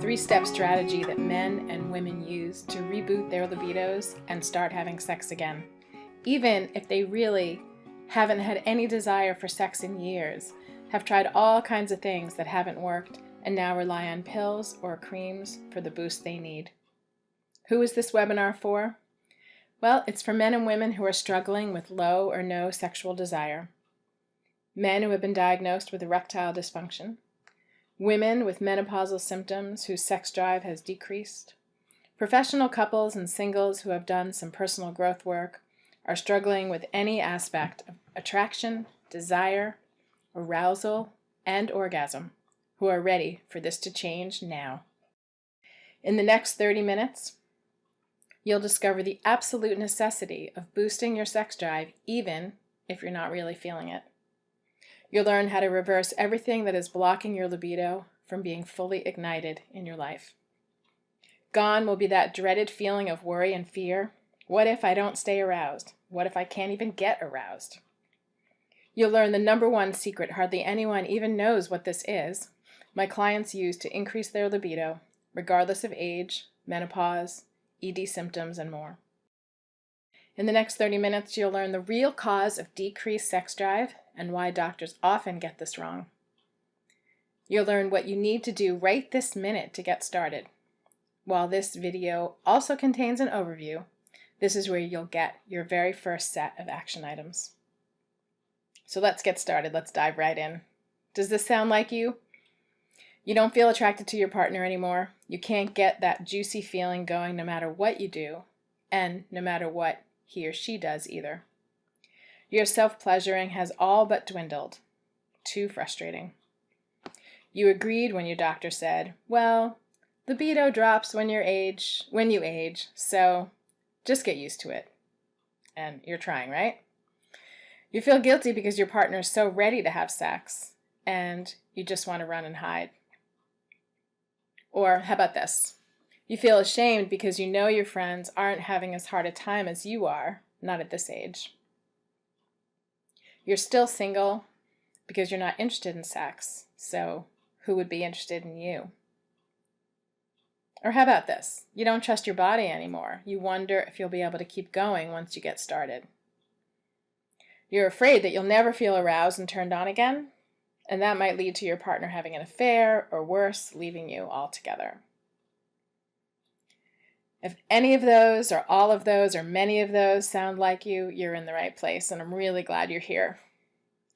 3-step strategy that men and women use to reboot their libidos and start having sex again, even if they really haven't had any desire for sex in years, have tried all kinds of things that haven't worked, and now rely on pills or creams for the boost they need. Who is this webinar for? Well, it's for men and women who are struggling with low or no sexual desire, men who have been diagnosed with erectile dysfunction, women with menopausal symptoms whose sex drive has decreased, professional couples and singles who have done some personal growth work, are struggling with any aspect of attraction, desire, arousal, and orgasm, who are ready for this to change now. In the next 30 minutes, you'll discover the absolute necessity of boosting your sex drive even if you're not really feeling it. You'll learn how to reverse everything that is blocking your libido from being fully ignited in your life. Gone will be that dreaded feeling of worry and fear. What if I don't stay aroused? What if I can't even get aroused? You'll learn the #1 secret hardly anyone even knows what this is. My clients use to increase their libido, regardless of age, menopause, ED symptoms, and more. In the next 30 minutes, you'll learn the real cause of decreased sex drive and why doctors often get this wrong. You'll learn what you need to do right this minute to get started. While this video also contains an overview, this is where you'll get your very first set of action items. So let's get started. Let's dive right in. Does this sound like you? You don't feel attracted to your partner anymore. You can't get that juicy feeling going no matter what you do, and no matter what he or she does either. Your self-pleasuring has all but dwindled. Too frustrating. You agreed when your doctor said, well, libido drops when you age, so just get used to it. And you're trying, right? You feel guilty because your partner is so ready to have sex, and you just want to run and hide. Or how about this? You feel ashamed because you know your friends aren't having as hard a time as you are, not at this age. You're still single because you're not interested in sex, so who would be interested in you? Or how about this? You don't trust your body anymore. You wonder if you'll be able to keep going once you get started. You're afraid that you'll never feel aroused and turned on again, and that might lead to your partner having an affair, or worse, leaving you altogether. If any of those, or all of those, or many of those sound like you, you're in the right place, and I'm really glad you're here.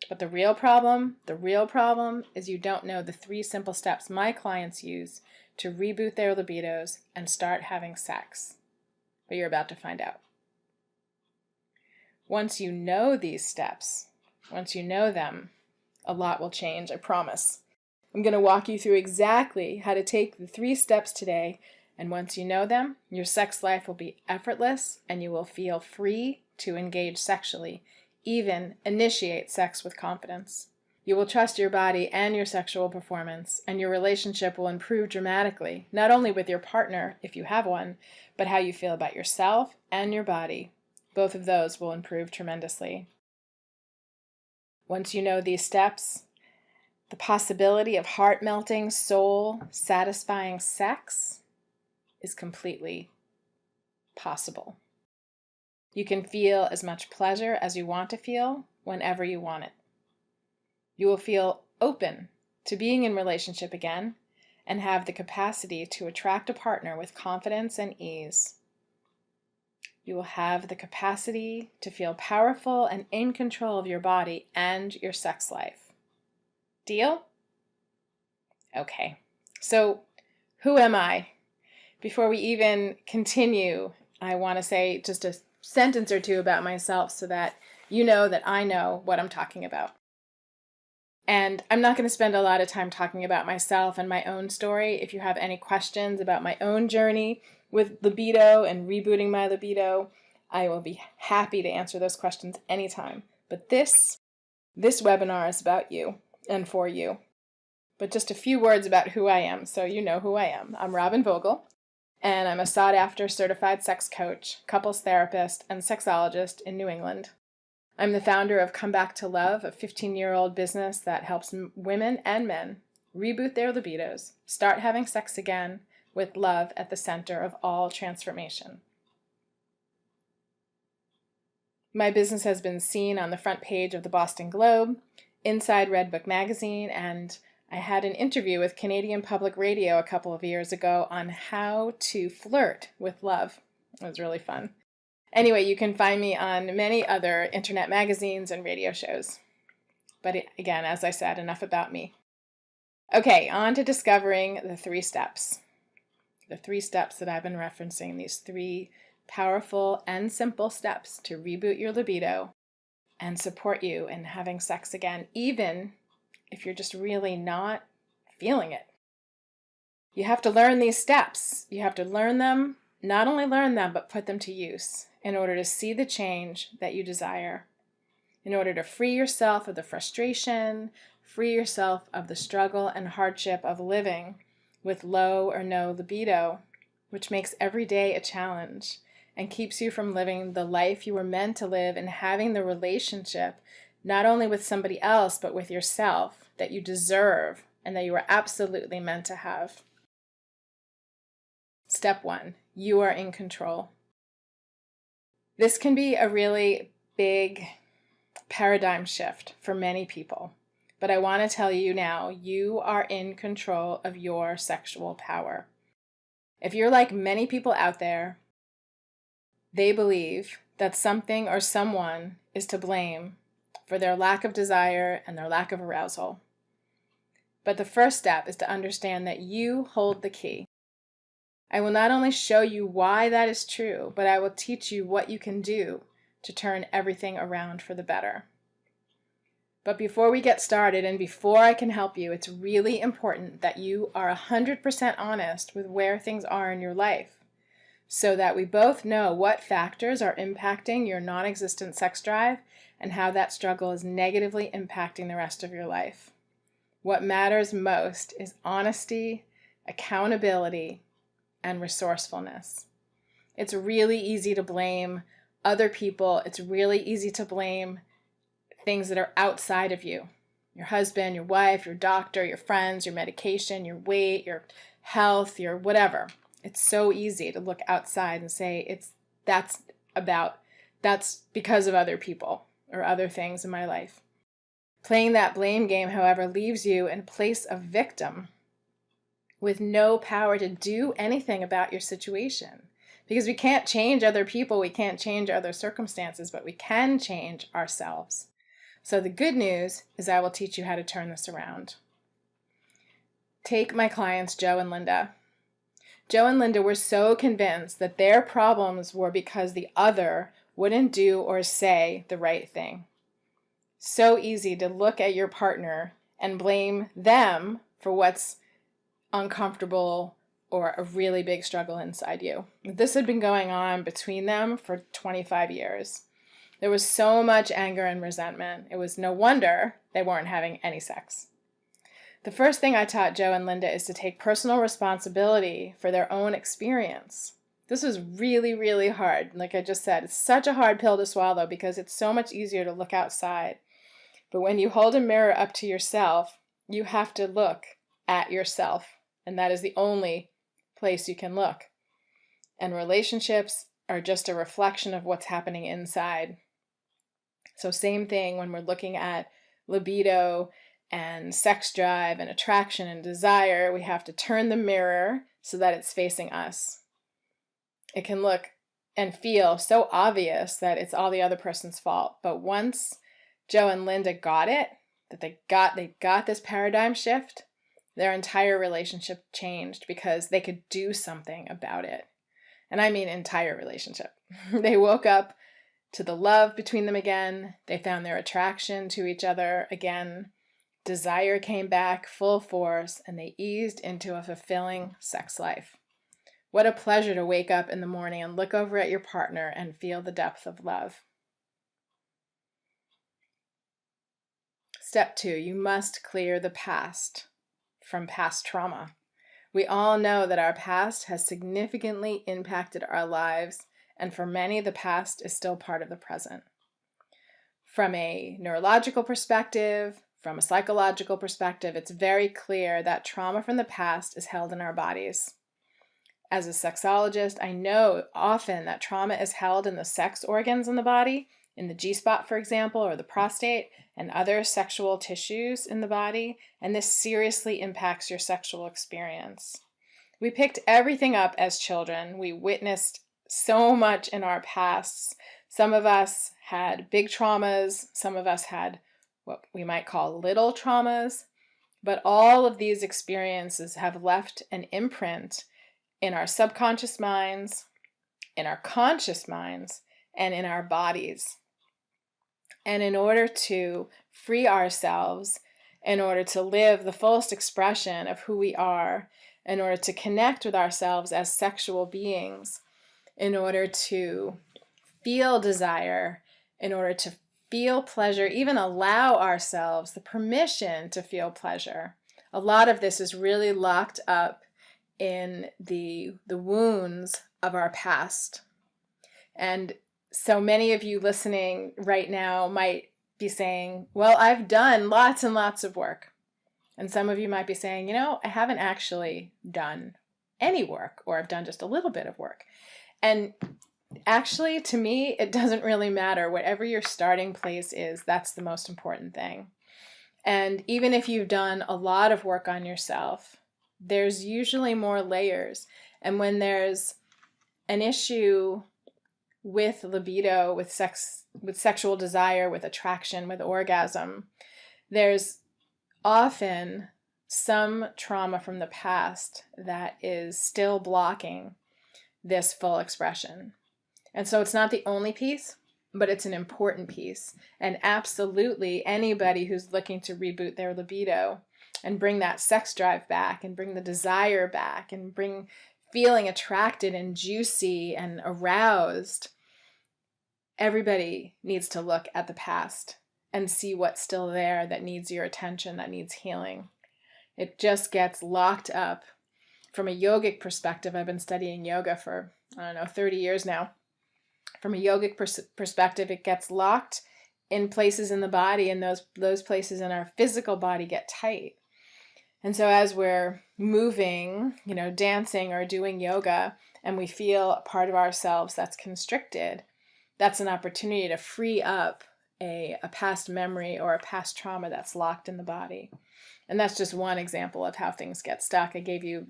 But the real problem is you don't know the 3 simple steps my clients use to reboot their libidos and start having sex. But you're about to find out. Once you know these steps, once you know them, a lot will change, I promise. I'm going to walk you through exactly how to take the 3 steps today, and once you know them, your sex life will be effortless and you will feel free to engage sexually, even initiate sex with confidence. You will trust your body and your sexual performance, and your relationship will improve dramatically, not only with your partner, if you have one, but how you feel about yourself and your body. Both of those will improve tremendously. Once you know these steps, the possibility of heart-melting, soul-satisfying sex is completely possible. You can feel as much pleasure as you want to feel whenever you want it. You will feel open to being in relationship again and have the capacity to attract a partner with confidence and ease. You will have the capacity to feel powerful and in control of your body and your sex life. Deal? Okay, so who am I? Before we even continue, I want to say just a sentence or two about myself so that you know that I know what I'm talking about. And I'm not going to spend a lot of time talking about myself and my own story. If you have any questions about my own journey with libido and rebooting my libido, I will be happy to answer those questions anytime. But this webinar is about you and for you. But just a few words about who I am, so you know who I am. I'm Robin Vogel, and I'm a sought-after certified sex coach, couples therapist, and sexologist in New England. I'm the founder of Come Back to Love, a 15-year-old business that helps women and men reboot their libidos, start having sex again with love at the center of all transformation. My business has been seen on the front page of the Boston Globe, inside Redbook magazine, and I had an interview with Canadian Public Radio a couple of years ago on how to flirt with love. It was really fun. Anyway, you can find me on many other internet magazines and radio shows. But again, as I said, enough about me. Okay, on to discovering the 3 steps. The 3 steps that I've been referencing, these 3 powerful and simple steps to reboot your libido and support you in having sex again, even if you're just really not feeling it. You have to learn these steps. You have to learn them, not only learn them, but put them to use in order to see the change that you desire, in order to free yourself of the frustration, free yourself of the struggle and hardship of living with low or no libido, which makes every day a challenge and keeps you from living the life you were meant to live and having the relationship not only with somebody else, but with yourself that you deserve and that you are absolutely meant to have. Step 1, you are in control. This can be a really big paradigm shift for many people, but I want to tell you now, you are in control of your sexual power. If you're like many people out there, they believe that something or someone is to blame for their lack of desire and their lack of arousal. But the first step is to understand that you hold the key. I will not only show you why that is true, but I will teach you what you can do to turn everything around for the better. But before we get started and before I can help you, it's really important that you are 100% honest with where things are in your life, so that we both know what factors are impacting your non-existent sex drive and how that struggle is negatively impacting the rest of your life. What matters most is honesty, accountability, and resourcefulness. It's really easy to blame other people. It's really easy to blame things that are outside of you. Your husband, your wife, your doctor, your friends, your medication, your weight, your health, your whatever. It's so easy to look outside and say that's because of other people or other things in my life. Playing that blame game, however, leaves you in place of victim with no power to do anything about your situation. Because we can't change other people, we can't change other circumstances, but we can change ourselves. So the good news is I will teach you how to turn this around. Take my clients, Joe and Linda. Joe and Linda were so convinced that their problems were because the other wouldn't do or say the right thing. So easy to look at your partner and blame them for what's uncomfortable or a really big struggle inside you. This had been going on between them for 25 years. There was so much anger and resentment. It was no wonder they weren't having any sex. The first thing I taught Joe and Linda is to take personal responsibility for their own experience. This was really, really hard. Like I just said, it's such a hard pill to swallow because it's so much easier to look outside. But when you hold a mirror up to yourself, you have to look at yourself. And that is the only place you can look. And relationships are just a reflection of what's happening inside. So same thing when we're looking at libido and sex drive and attraction and desire, we have to turn the mirror so that it's facing us. It can look and feel so obvious that it's all the other person's fault. But once Joe and Linda got it, that they got this paradigm shift, their entire relationship changed because they could do something about it. And I mean entire relationship. They woke up to the love between them again. They found their attraction to each other again. Desire came back full force, and they eased into a fulfilling sex life. What a pleasure to wake up in the morning and look over at your partner and feel the depth of love. Step 2, you must clear the past from past trauma. We all know that our past has significantly impacted our lives, and for many, the past is still part of the present. From a neurological perspective, from a psychological perspective, it's very clear that trauma from the past is held in our bodies. As a sexologist, I know often that trauma is held in the sex organs in the body, in the G-spot, for example, or the prostate, and other sexual tissues in the body, and this seriously impacts your sexual experience. We picked everything up as children. We witnessed so much in our pasts. Some of us had big traumas. Some of us had what we might call little traumas. But all of these experiences have left an imprint in our subconscious minds, in our conscious minds, and in our bodies. And in order to free ourselves, in order to live the fullest expression of who we are, in order to connect with ourselves as sexual beings, in order to feel desire, in order to feel pleasure, even allow ourselves the permission to feel pleasure. A lot of this is really locked up in the wounds of our past. And so many of you listening right now might be saying, well, I've done lots and lots of work. And some of you might be saying, I haven't actually done any work, or I've done just a little bit of work. And actually, to me, it doesn't really matter. Whatever your starting place is, that's the most important thing. And even if you've done a lot of work on yourself, there's usually more layers. And when there's an issue with libido, with sex, with sexual desire, with attraction, with orgasm, there's often some trauma from the past that is still blocking this full expression. And so it's not the only piece, but it's an important piece. And absolutely anybody who's looking to reboot their libido and bring that sex drive back and bring the desire back and bring feeling attracted and juicy and aroused, everybody needs to look at the past and see what's still there that needs your attention, that needs healing. It just gets locked up. From a yogic perspective, I've been studying yoga for, 30 years now. From a yogic perspective, it gets locked in places in the body, and those places in our physical body get tight. And so as we're moving, dancing or doing yoga, and we feel a part of ourselves that's constricted, that's an opportunity to free up a past memory or a past trauma that's locked in the body. And that's just one example of how things get stuck. I gave you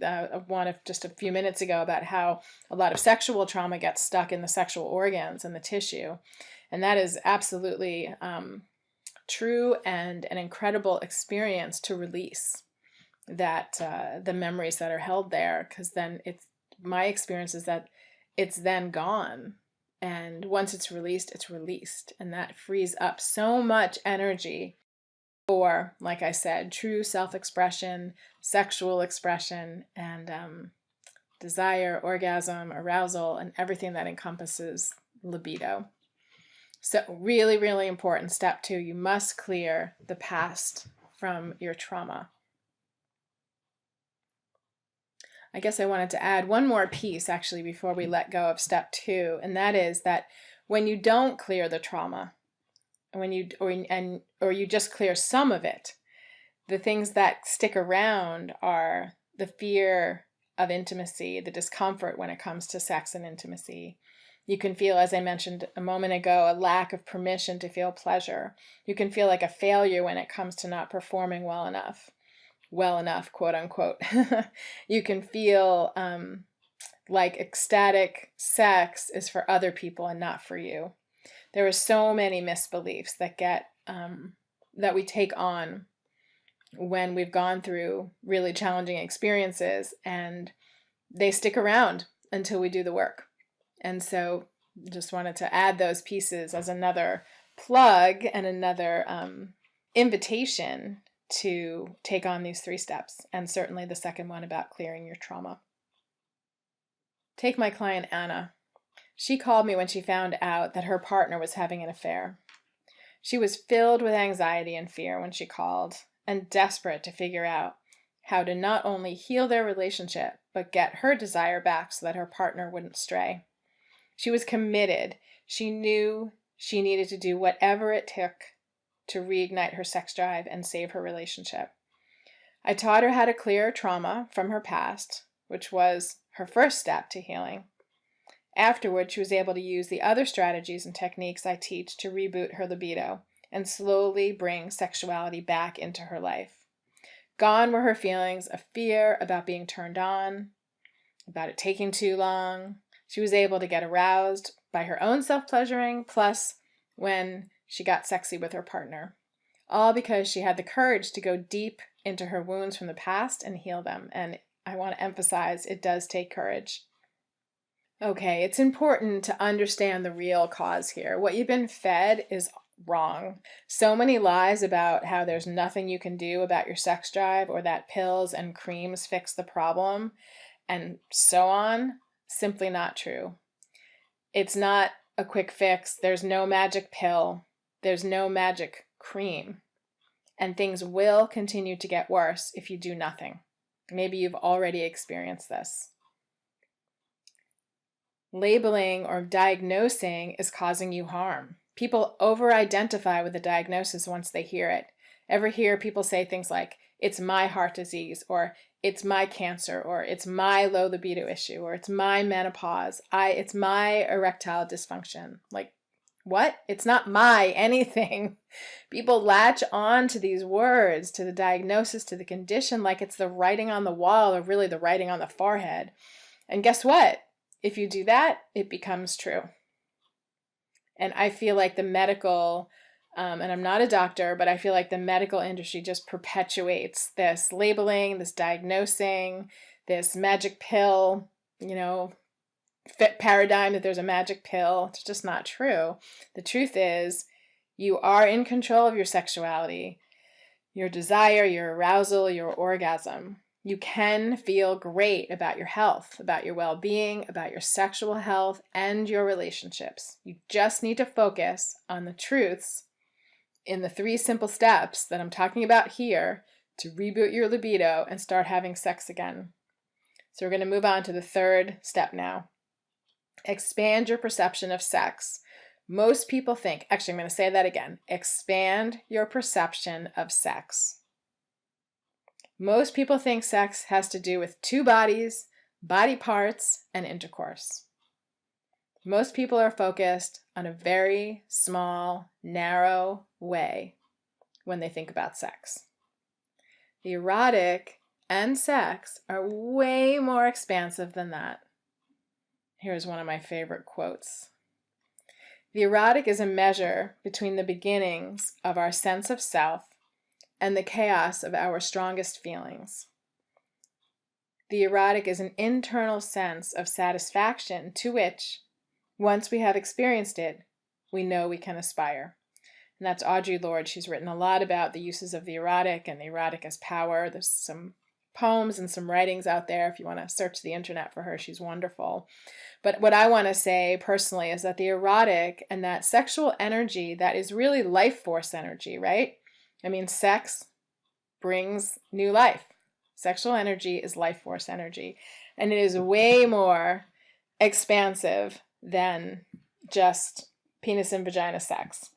one of just a few minutes ago about how a lot of sexual trauma gets stuck in the sexual organs and the tissue. And that is absolutely true and an incredible experience to release that the memories that are held there, because then my experience is that it's then gone. And once it's released. And that frees up so much energy for, like I said, true self-expression, sexual expression, and desire, orgasm, arousal, and everything that encompasses libido. So really, really important. Step 2, you must clear the past from your trauma. I guess I wanted to add one more piece actually before we let go of step 2, and that is that when you don't clear the trauma, or you just clear some of it, the things that stick around are the fear of intimacy, the discomfort when it comes to sex and intimacy. You can feel, as I mentioned a moment ago, a lack of permission to feel pleasure. You can feel like a failure when it comes to not performing well enough, quote unquote. You can feel like ecstatic sex is for other people and not for you. There are so many misbeliefs that that we take on when we've gone through really challenging experiences, and they stick around until we do the work. And so just wanted to add those pieces as another plug and another invitation to take on these 3 steps, and certainly the second one about clearing your trauma. Take my client Anna. She called me when she found out that her partner was having an affair. She was filled with anxiety and fear when she called, and desperate to figure out how to not only heal their relationship, but get her desire back so that her partner wouldn't stray. She was committed. She knew she needed to do whatever it took to reignite her sex drive and save her relationship. I taught her how to clear trauma from her past, which was her first step to healing. Afterward, she was able to use the other strategies and techniques I teach to reboot her libido and slowly bring sexuality back into her life. Gone were her feelings of fear about being turned on, about it taking too long. She was able to get aroused by her own self-pleasuring, plus when she got sexy with her partner. All because she had the courage to go deep into her wounds from the past and heal them. And I want to emphasize, it does take courage. Okay, it's important to understand the real cause here. What you've been fed is wrong. So many lies about how there's nothing you can do about your sex drive or that pills and creams fix the problem and so on. Simply not true. It's not a quick fix. There's no magic pill. There's no magic cream. And things will continue to get worse if you do nothing. Maybe you've already experienced this. Labeling or diagnosing is causing you harm. People over-identify with the diagnosis once they hear it. Ever hear people say things like, it's my heart disease, or it's my cancer, or it's my low libido issue, or it's my menopause, it's my erectile dysfunction. Like, what? It's not my anything. People latch on to these words, to the diagnosis, to the condition, like it's the writing on the wall or really the writing on the forehead. And guess what? If you do that, it becomes true. And I feel like the medical, and I'm not a doctor, but I feel like the medical industry just perpetuates this labeling, this diagnosing, this magic pill, fit paradigm that there's a magic pill. It's just not true. The truth is, you are in control of your sexuality, your desire, your arousal, your orgasm. You can feel great about your health, about your well-being, about your sexual health, and your relationships. You just need to focus on the truths in the 3 simple steps that I'm talking about here to reboot your libido and start having sex again. So we're going to move on to the 3rd step now. Expand your perception of sex. Most people think, actually I'm going to say that again, expand your perception of sex. Most people think sex has to do with 2 bodies, body parts, and intercourse. Most people are focused on a very small, narrow way when they think about sex. The erotic and sex are way more expansive than that. Here's one of my favorite quotes. The erotic is a measure between the beginnings of our sense of self and the chaos of our strongest feelings. The erotic is an internal sense of satisfaction to which, once we have experienced it, we know we can aspire. And that's Audre Lorde. She's written a lot about the uses of the erotic and the erotic as power. There's some poems and some writings out there. If you want to search the internet for her, she's wonderful. But what I want to say personally is that the erotic and that sexual energy that is really life force energy, right? I mean, sex brings new life. Sexual energy is life force energy. And it is way more expansive than just penis and vagina sex.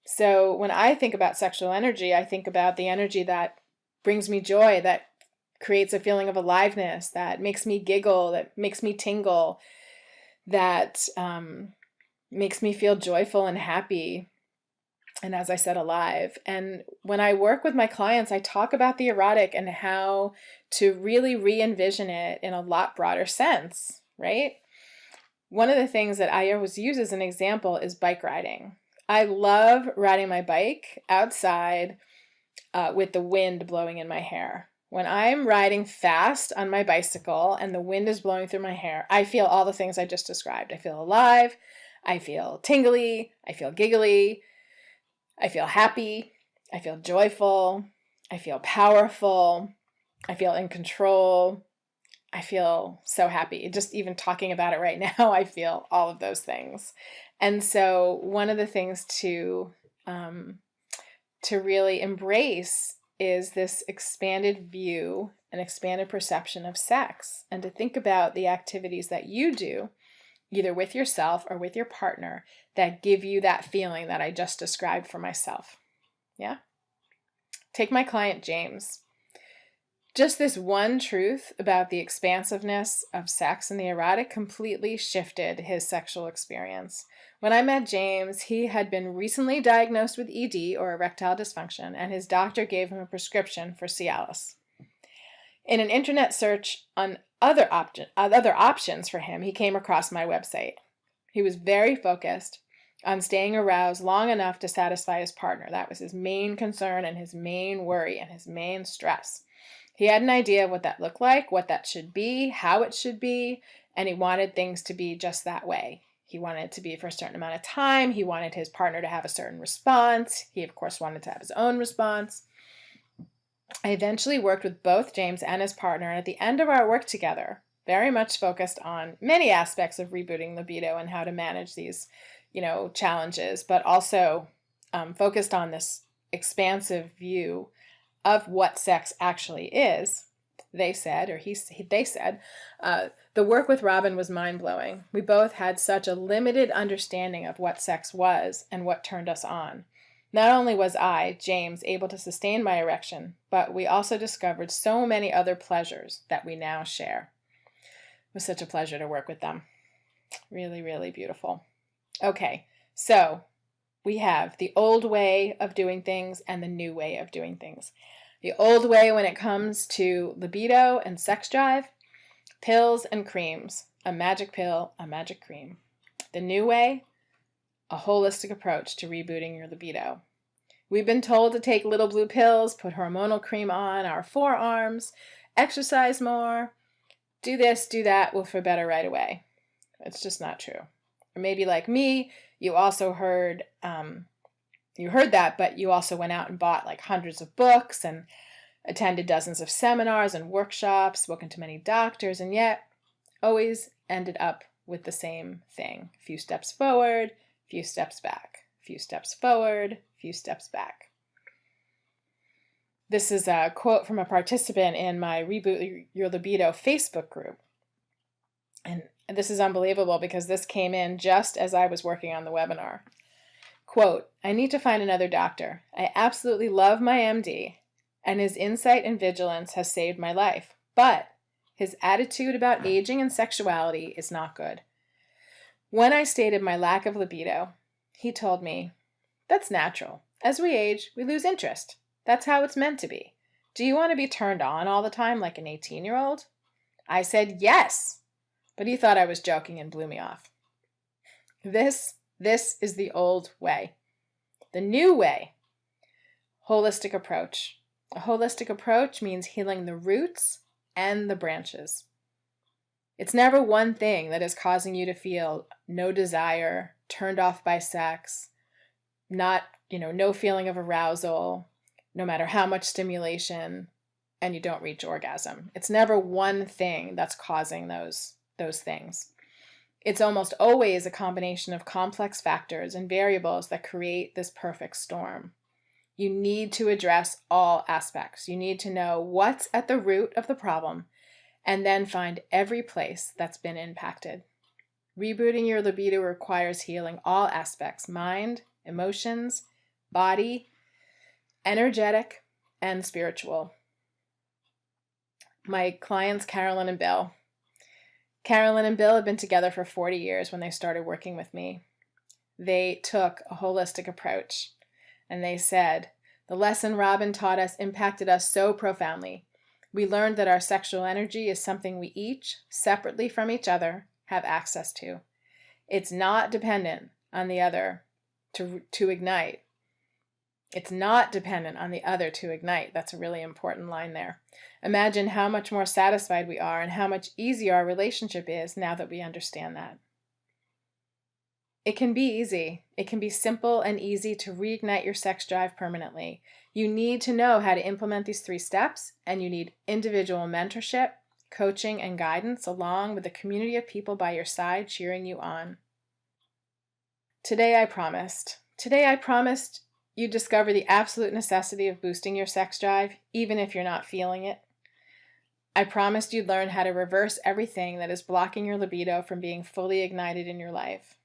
So when I think about sexual energy, I think about the energy that brings me joy, that creates a feeling of aliveness, that makes me giggle, that makes me tingle, that makes me feel joyful and happy. And as I said, alive. And when I work with my clients, I talk about the erotic and how to really re-envision it in a lot broader sense, right? One of the things that I always use as an example is bike riding. I love riding my bike outside with the wind blowing in my hair. When I'm riding fast on my bicycle and the wind is blowing through my hair, I feel all the things I just described. I feel alive, I feel tingly, I feel giggly, I feel happy, I feel joyful, I feel powerful, I feel in control, I feel so happy. Just even talking about it right now, I feel all of those things. And so one of the things to really embrace is this expanded view and expanded perception of sex, and to think about the activities that you do, either with yourself or with your partner, that give you that feeling that I just described for myself. Yeah. Take my client James. Just this one truth about the expansiveness of sex and the erotic completely shifted his sexual experience. When I met James, he had been recently diagnosed with ED, or erectile dysfunction, and his doctor gave him a prescription for Cialis. In an internet search on other options for him, he came across my website. He was very focused on staying aroused long enough to satisfy his partner. That was his main concern and his main worry and his main stress. He had an idea of what that looked like, what that should be, how it should be, and he wanted things to be just that way. He wanted it to be for a certain amount of time. He wanted his partner to have a certain response. He, of course, wanted to have his own response. I eventually worked with both James and his partner, and at the end of our work together, very much focused on many aspects of rebooting libido and how to manage these, challenges, but also focused on this expansive view of what sex actually is. They said, the work with Robin was mind-blowing. We both had such a limited understanding of what sex was and what turned us on. Not only was I, James, able to sustain my erection, but we also discovered so many other pleasures that we now share. It was such a pleasure to work with them. Really, really beautiful. Okay, so we have the old way of doing things and the new way of doing things. The old way when it comes to libido and sex drive, pills and creams, a magic pill, a magic cream. The new way, a holistic approach to rebooting your libido. We've been told to take little blue pills, put hormonal cream on our forearms, exercise more, do this, do that, we'll feel better right away. It's just not true. Or maybe like me, you also heard that, but you also went out and bought like hundreds of books and attended dozens of seminars and workshops, spoken to many doctors, and yet always ended up with the same thing. A few steps forward, a few steps back, a few steps forward, a few steps back. This is a quote from a participant in my Reboot Your Libido Facebook group. And this is unbelievable because this came in just as I was working on the webinar. Quote, I need to find another doctor. I absolutely love my MD, and his insight and vigilance has saved my life. But his attitude about aging and sexuality is not good. When I stated my lack of libido, he told me, that's natural. As we age, we lose interest. That's how it's meant to be. Do you want to be turned on all the time like an 18-year-old? I said yes, but he thought I was joking and blew me off. This is the old way. The new way, holistic approach. A holistic approach means healing the roots and the branches. It's never one thing that is causing you to feel no desire, turned off by sex, no feeling of arousal, no matter how much stimulation, and you don't reach orgasm. It's never one thing that's causing those things. It's almost always a combination of complex factors and variables that create this perfect storm. You need to address all aspects. You need to know what's at the root of the problem and then find every place that's been impacted. Rebooting your libido requires healing all aspects: mind, emotions, body, energetic, and spiritual. My clients, Carolyn and Bill. Carolyn and Bill have been together for 40 years when they started working with me. They took a holistic approach, and they said, the lesson Robin taught us impacted us so profoundly. We learned that our sexual energy is something we each, separately from each other, have access to. It's not dependent on the other to ignite. It's not dependent on the other to ignite. That's a really important line there. Imagine how much more satisfied we are and how much easier our relationship is now that we understand that. It can be easy. It can be simple and easy to reignite your sex drive permanently. You need to know how to implement these 3 steps, and you need individual mentorship, coaching, and guidance, along with a community of people by your side cheering you on. Today I promised you discover the absolute necessity of boosting your sex drive, even if you're not feeling it. I promised you'd learn how to reverse everything that is blocking your libido from being fully ignited in your life.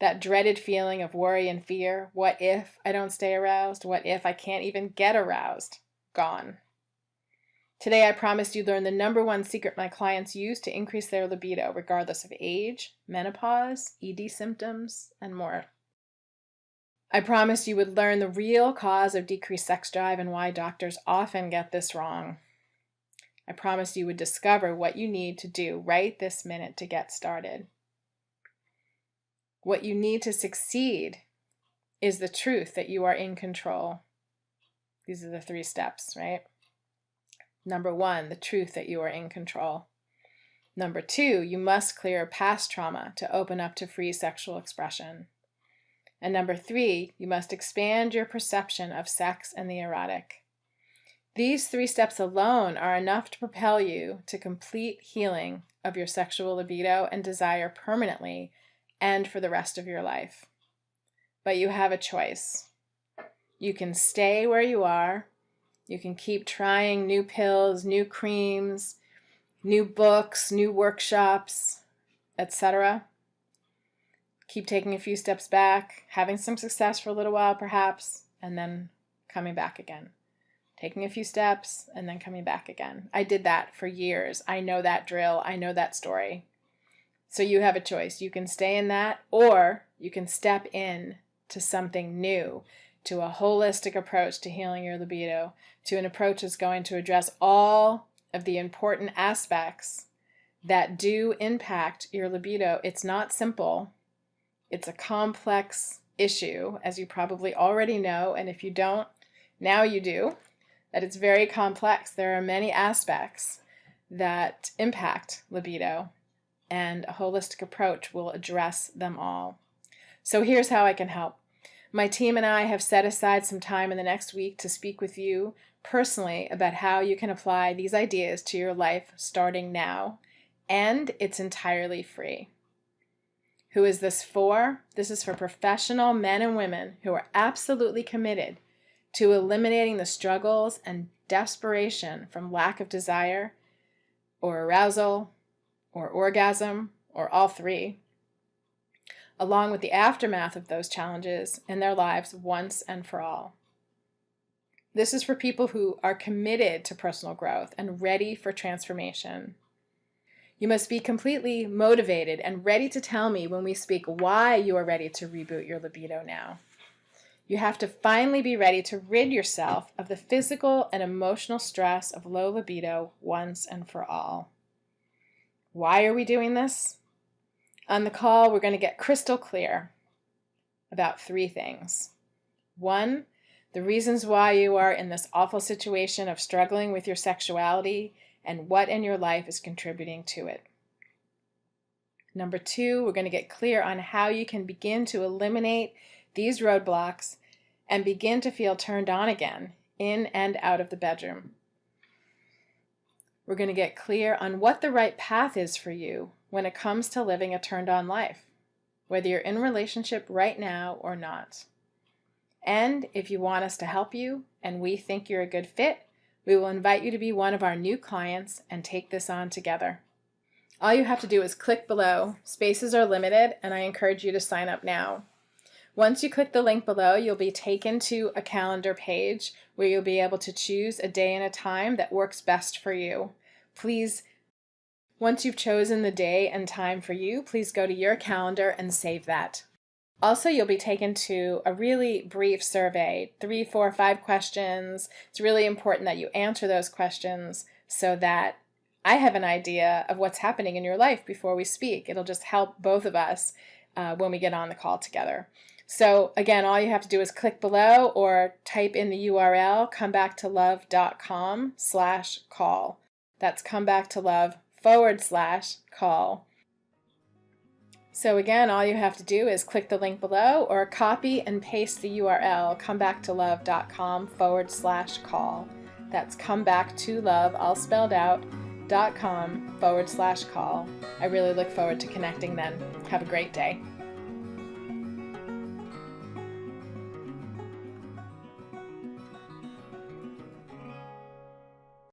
That dreaded feeling of worry and fear. What if I don't stay aroused? What if I can't even get aroused? Gone. Today, I promised you learn the number one secret my clients use to increase their libido, regardless of age, menopause, ED symptoms, and more. I promised you would learn the real cause of decreased sex drive and why doctors often get this wrong. I promised you would discover what you need to do right this minute to get started. What you need to succeed is the truth that you are in control. These are the 3 steps, right? Number 1, the truth that you are in control. Number 2, you must clear past trauma to open up to free sexual expression. And number 3, you must expand your perception of sex and the erotic. These 3 steps alone are enough to propel you to complete healing of your sexual libido and desire permanently and for the rest of your life. But you have a choice. You can stay where you are. You can keep trying new pills, new creams, new books, new workshops, etc. Keep taking a few steps back, having some success for a little while perhaps, and then coming back again. Taking a few steps and then coming back again. I did that for years. I know that drill. I know that story. So you have a choice. You can stay in that, or you can step in to something new, to a holistic approach to healing your libido, to an approach that's going to address all of the important aspects that do impact your libido. It's not simple. It's a complex issue, as you probably already know, and if you don't, now you do, that it's very complex. There are many aspects that impact libido, and a holistic approach will address them all. So here's how I can help. My team and I have set aside some time in the next week to speak with you personally about how you can apply these ideas to your life starting now, and it's entirely free. Who is this for? This is for professional men and women who are absolutely committed to eliminating the struggles and desperation from lack of desire or arousal or orgasm or all 3, along with the aftermath of those challenges in their lives once and for all. This is for people who are committed to personal growth and ready for transformation. You must be completely motivated and ready to tell me when we speak why you are ready to reboot your libido now. You have to finally be ready to rid yourself of the physical and emotional stress of low libido once and for all. Why are we doing this? On the call, we're going to get crystal clear about 3 things. 1, the reasons why you are in this awful situation of struggling with your sexuality and what in your life is contributing to it. Number 2, we're going to get clear on how you can begin to eliminate these roadblocks and begin to feel turned on again in and out of the bedroom. We're going to get clear on what the right path is for you when it comes to living a turned-on life, whether you're in a relationship right now or not. And if you want us to help you and we think you're a good fit, we will invite you to be one of our new clients and take this on together. All you have to do is click below. Spaces are limited, and I encourage you to sign up now. Once you click the link below, you'll be taken to a calendar page where you'll be able to choose a day and a time that works best for you. Please, once you've chosen the day and time for you, please go to your calendar and save that. Also, you'll be taken to a really brief survey, 3, 4, 5 questions. It's really important that you answer those questions so that I have an idea of what's happening in your life before we speak. It'll just help both of us when we get on the call together. So again, all you have to do is click below or type in the URL comebacktolove.com/call. That's comebacktolove/call. So again, all you have to do is click the link below or copy and paste the URL comebacktolove.com/call. That's comebacktolove, all spelled out, .com/call. I really look forward to connecting then. Have a great day.